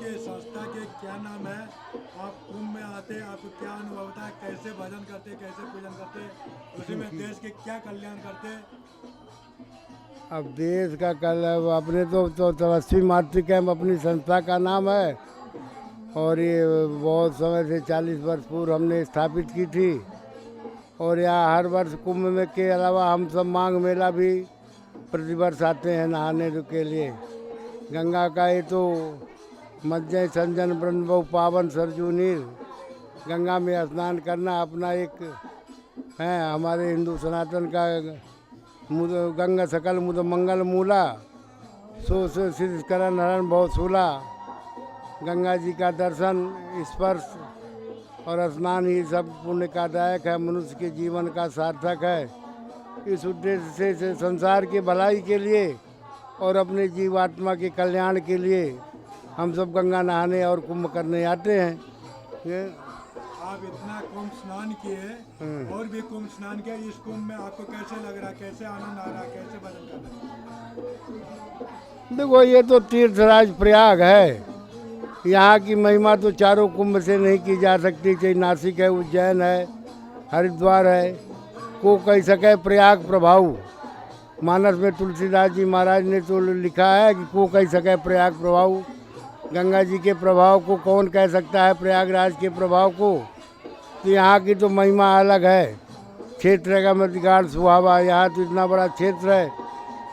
आपके संस्था के क्या नाम है? आप कुंभ में आते, आपको क्या अनुभव होता है? कैसे भजन करते, कैसे पूजन करते, उसी में देश के क्या कल्याण करते? अब देश का कल अपने तो तपस्वी मातृ कैंप अपनी संस्था का नाम है। और ये बहुत समय से 40 वर्ष पूर्व हमने स्थापित की थी। और यहाँ हर वर्ष कुंभ में के अलावा हम सब माघ मेला भी प्रतिवर्ष आते हैं नहाने के लिए। गंगा का ये तो मज्जय संजन ब्रह्म पावन सरजू नीर, गंगा में स्नान करना अपना एक है हमारे हिंदू सनातन का गंगा सकल मुद मंगल मूला सो सिद्ध करण हरण बहुत सूला। गंगा जी का दर्शन स्पर्श और स्नान ही सब पुण्य का दायक है, मनुष्य के जीवन का सार्थक है। इस उद्देश्य से संसार की भलाई के लिए और अपने जीवात्मा के कल्याण के लिए हम सब गंगा नहाने और कुंभ करने आते हैं। आप इतना कुंभ स्नान किए और भी कुंभ स्नान किया, इस कुंभ में आपको कैसे लग रहा है, कैसे आनंद आ रहा है, कैसे भजन कर रहे हैं? देखो ये तो तीर्थराज प्रयाग है, यहाँ की महिमा तो चारों कुंभ से नहीं की जा सकती। चाहे नासिक है, उज्जैन है, हरिद्वार है, को कह सके प्रयाग प्रभाव। मानस में तुलसीदास जी महाराज ने तो लिखा है कि को कह सके प्रयाग प्रभाव। गंगा जी के प्रभाव को कौन कह सकता है, प्रयागराज के प्रभाव को। तो यहाँ की तो महिमा अलग है। क्षेत्र का मध्यगाढ़ सुहावा, यहाँ तो इतना बड़ा क्षेत्र है,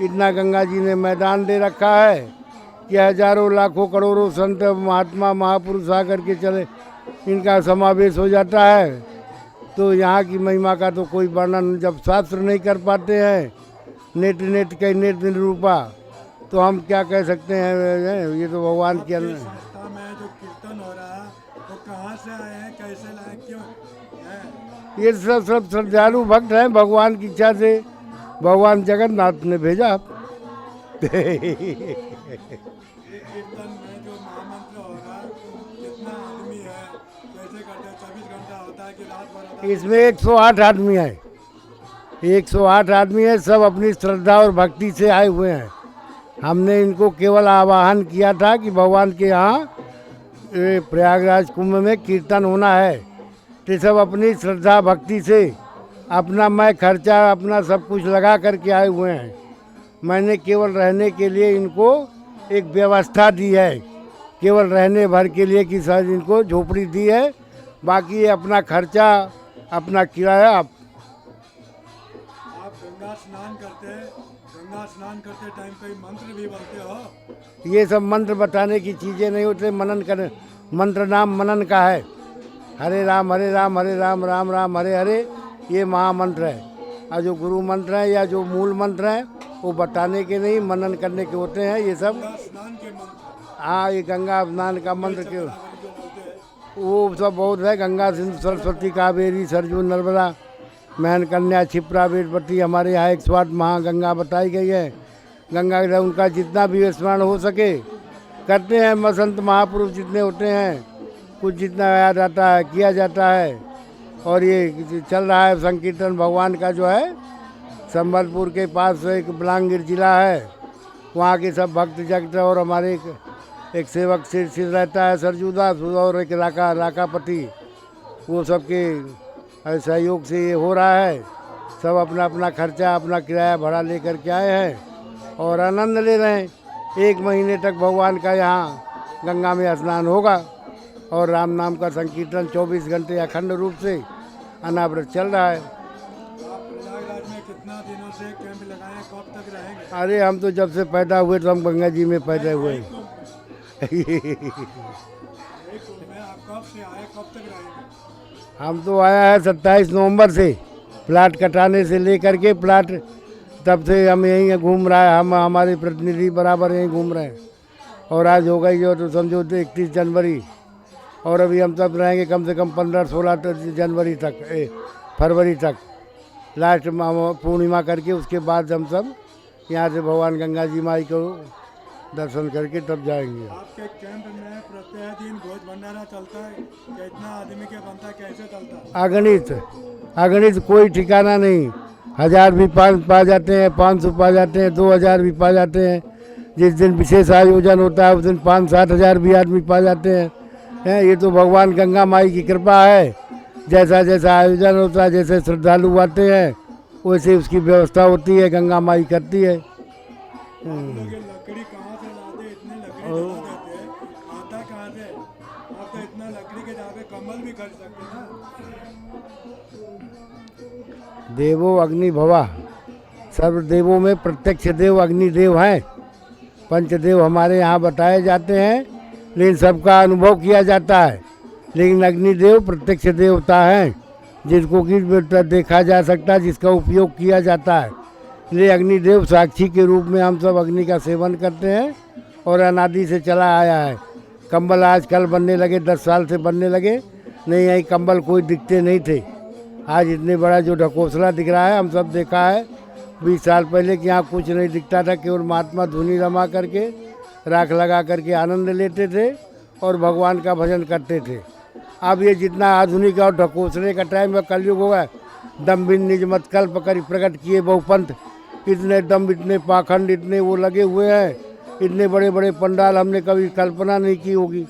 इतना गंगा जी ने मैदान दे रखा है कि हजारों लाखों करोड़ों संत महात्मा महापुरुष आकर के चले, इनका समावेश हो जाता है। तो यहाँ की महिमा का तो कोई वर्णन जब शास्त्र नहीं कर पाते हैं, नेट कई नेट निरूपा, तो हम क्या कह सकते हैं। ये तो भगवान के संस्था में जो कीर्तन हो रहा है वो कहाँ से आए हैं, कैसे लाए, क्यों है? ये सब श्रद्धालु भक्त हैं, भगवान की इच्छा से भगवान जगन्नाथ ने भेजा। ये कीर्तन में जो महामंत्र हो रहा है, कितना आदमी है, कैसे करते हैं? 24 घंटा होता है कि रात भर होता है? इसमें 108 आदमी हैं, 108 आदमी है, सब अपनी श्रद्धा और भक्ति से आए हुए हैं। हमने इनको केवल आवाहन किया था कि भगवान के यहाँ प्रयागराज कुंभ में कीर्तन होना है, तो सब अपनी श्रद्धा भक्ति से अपना मैं खर्चा अपना सब कुछ लगा करके आए हुए हैं। मैंने केवल रहने के लिए इनको एक व्यवस्था दी है, केवल रहने भर के लिए कि शायद इनको झोपड़ी दी है, बाकी ये अपना खर्चा अपना किराया। आप गंगा स्नान करते हैं, गंगा स्नान करते टाइम कोई मंत्र भी बोलते हो? ये सब मंत्र बताने की चीज़ें नहीं होते, मनन कर मंत्र नाम मनन का है। हरे राम हरे राम राम राम हरे हरे, ये महामंत्र है। और जो गुरु मंत्र है या जो मूल मंत्र है वो बताने के नहीं, मनन करने के होते हैं ये सब। स्नान के मंत्र? हाँ, ये गंगा स्नान का मंत्र के जो बोलते हैं वो सब बहुत है। गंगा सिंधु सरस्वती कावेरी सरजू नर्मदा महन कन्या क्षिप्रा वेदवती, हमारे यहाँ 108 महागंगा बताई गई है। गंगा का उनका जितना भी स्मरण हो सके करते हैं। संत महापुरुष जितने होते हैं, कुछ जितना याद आता है किया जाता है। और ये चल रहा है संकीर्तन भगवान का जो है, संबलपुर के पास एक बलांगीर जिला है, वहाँ के सब भक्त जगत और हमारे एक सेवक सिर रहता है सरजूदास, और एक राकापति, वो सबके सहयोग से ये हो रहा है। सब अपना अपना खर्चा अपना किराया भाड़ा लेकर के आए हैं और आनंद ले रहे हैं। 1 महीने तक भगवान का यहाँ गंगा में स्नान होगा और राम नाम का संकीर्तन 24 घंटे अखंड रूप से अनावृत चल रहा है। आप प्रयागराज में कितना दिनों से कैंप लगाए, कब तक रहेंगे? अरे हम तो जब से पैदा हुए तो हम गंगा जी में पैदा हुए हैं। एक कुंभ में आप कब से आए, कब तक रहेंगे? हम तो आया है 27 नवंबर से, प्लाट कटाने से लेकर के प्लाट, तब से हम यहीं घूम रहा है। हम हमारे प्रतिनिधि बराबर यहीं घूम रहे हैं। और आज हो गई जो तो समझो 31 जनवरी, और अभी हम सब रहेंगे कम से कम 15-16 जनवरी तक, फरवरी तक, लास्ट पूर्णिमा करके। उसके बाद हम सब यहाँ से भगवान गंगा जी माई को दर्शन करके तब जाएंगे। आपके कैंप में प्रतिदिन भोज भंडारा चलता है, कितना आदमी के बनता है, कैसे चलता है? अगणित कोई ठिकाना नहीं। 1000 भी पा जाते हैं, 500 पा जाते हैं, 2000 भी पा जाते हैं, जिस दिन विशेष आयोजन होता है उस दिन 5-7 हज़ार भी आदमी पा जाते हैं। ये तो भगवान गंगा माई की कृपा है। जैसा जैसा आयोजन होता है, जैसे श्रद्धालु आते हैं वैसे उसकी व्यवस्था होती है, गंगा माई करती है। आप लोग ये लकड़ी कहाँ से लाते, इतनी लकड़ी जला देते हैं, आता कहाँ से? आप तो इतना लकड़ी के जहाँ पे कम्बल भी खरीद सकते हैं ना। देवो अग्नि भवा, सर्वदेवों में प्रत्यक्ष देव अग्निदेव हैं। पंचदेव हमारे यहाँ बताए जाते हैं, लेकिन सबका अनुभव किया जाता है। लेकिन अग्निदेव प्रत्यक्ष देवता हैं, जिसको कि देखा जा सकता है, जिसका उपयोग किया जाता है। इसलिए अग्निदेव साक्षी के रूप में हम सब अग्नि का सेवन करते हैं और अनादि से चला आया है। कंबल आजकल बनने लगे, 10 साल से बनने लगे, नहीं यही कंबल कोई दिखते नहीं थे। आज इतने बड़ा जो ढकोसला दिख रहा है, हम सब देखा है 20 साल पहले कि यहाँ कुछ नहीं दिखता था। केवल महात्मा धुनी रमा करके, राख लगा करके आनंद लेते थे और भगवान का भजन करते थे। अब ये जितना आधुनिक और ढकोसले का टाइम है, कलयुग होगा, दम बिन निज मत कल्प कर प्रकट किए बहुपंथ। इतने दम, इतने पाखंड, इतने वो लगे हुए हैं, इतने बड़े बड़े पंडाल हमने कभी कल्पना नहीं की होगी।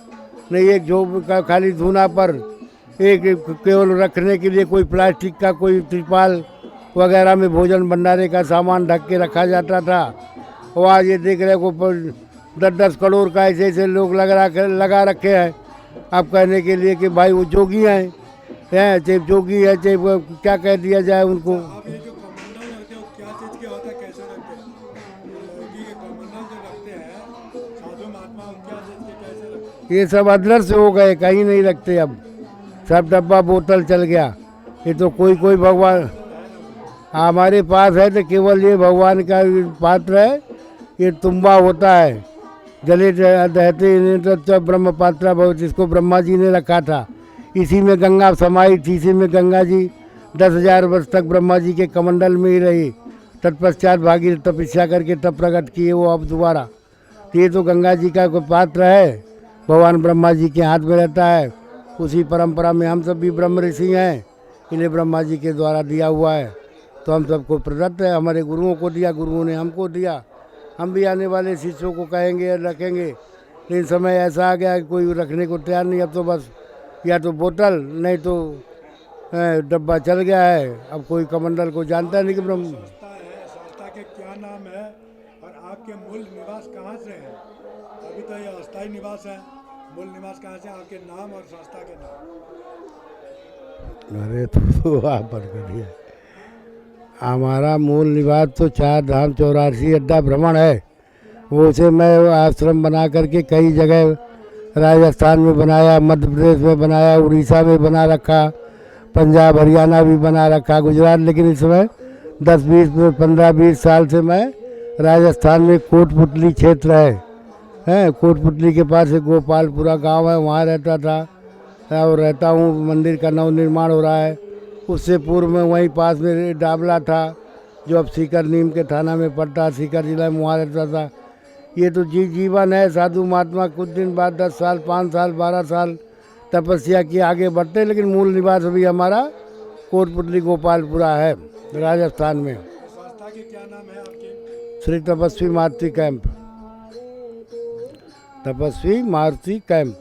नहीं एक झोप का खाली धुना पर एक केवल रखने के लिए कोई प्लास्टिक का कोई त्रिपाल वगैरह में भोजन भंडारे का सामान ढक के रखा जाता था। और आज ये देख रहे को 10-10 करोड़ का ऐसे ऐसे लोग लगा रखे हैं। आप कहने के लिए कि भाई वो जोगी हैं, चाहे जोगी है, चाहे वो क्या कह दिया जाए उनको। आप ये जो कमंडल रखते हो क्या चीज़ के होता है, कैसे रखते हैं? लौकी के कमंडल जो रखते हैं साधु महात्मा, क्या चीज़ के कैसे रखते हैं? ये सब अदरक से हो गए, कहीं नहीं रखते अब, सब डब्बा बोतल चल गया। ये तो कोई कोई भगवान हमारे पास है, तो केवल ये भगवान का पात्र है। ये तुम्बा होता है, जले दहते तो ब्रह्म पात्रा बहुत, जिसको ब्रह्मा जी ने रखा था। इसी में गंगा समाई थी, इसी में गंगा जी 10,000 वर्ष तक ब्रह्मा जी के कमंडल में ही रही। तत्पश्चात भागी तपस्या करके तब प्रकट किए वो अब दोबारा। तो ये तो गंगा जी का कोई पात्र है, भगवान ब्रह्मा जी के हाथ में रहता है। उसी परंपरा में हम सब भी ब्रह्म ऋषि हैं, इन्हें ब्रह्मा जी के द्वारा दिया हुआ है। तो हम सबको प्रदत्त है, हमारे गुरुओं को दिया, गुरुओं ने हमको दिया। हम भी आने वाले शिष्यों को कहेंगे रखेंगे, लेकिन समय ऐसा आ गया कि कोई रखने को तैयार नहीं। अब तो बस या तो बोतल, नहीं तो डब्बा चल गया है। अब कोई कमंडल को जानता नहीं कि ब्रह्म। संस्था है, संस्था के क्या नाम है और आपके मूल निवास कहाँ से है? अभी तो ये अस्थायी निवास है, मूल निवास कहाँ से? आपके नाम और संस्था के नाम। अरे तो आप पर करिए। हमारा मूल निवास तो 4 धाम 84 अड्डा भ्रमण है। वो से मैं आश्रम बना करके कई जगह राजस्थान में बनाया, मध्य प्रदेश में बनाया, उड़ीसा में बना रखा, पंजाब हरियाणा भी बना रखा, गुजरात। लेकिन इस समय 15-20 साल से मैं राजस्थान में कोटपुतली क्षेत्र है कोटपुतली के पास एक गोपालपुरा गांव है, वहाँ रहता था और रहता हूँ। मंदिर का नव निर्माण हो रहा है। उससे पूर्व में वहीं पास में डाबला था, जो अब सीकर नीम के थाना में पड़ता, सीकर जिला में, वहाँ रहता था। ये तो जीवन है। साधु महात्मा कुछ दिन बाद 10 साल 5 साल 12 साल तपस्या की आगे बढ़ते, लेकिन मूल निवास अभी हमारा कोटपुतली गोपालपुरा है, राजस्थान में। संस्था के क्या नाम है आपके? श्री तपस्वी मारुति कैंप, तपस्वी मारुति कैंप।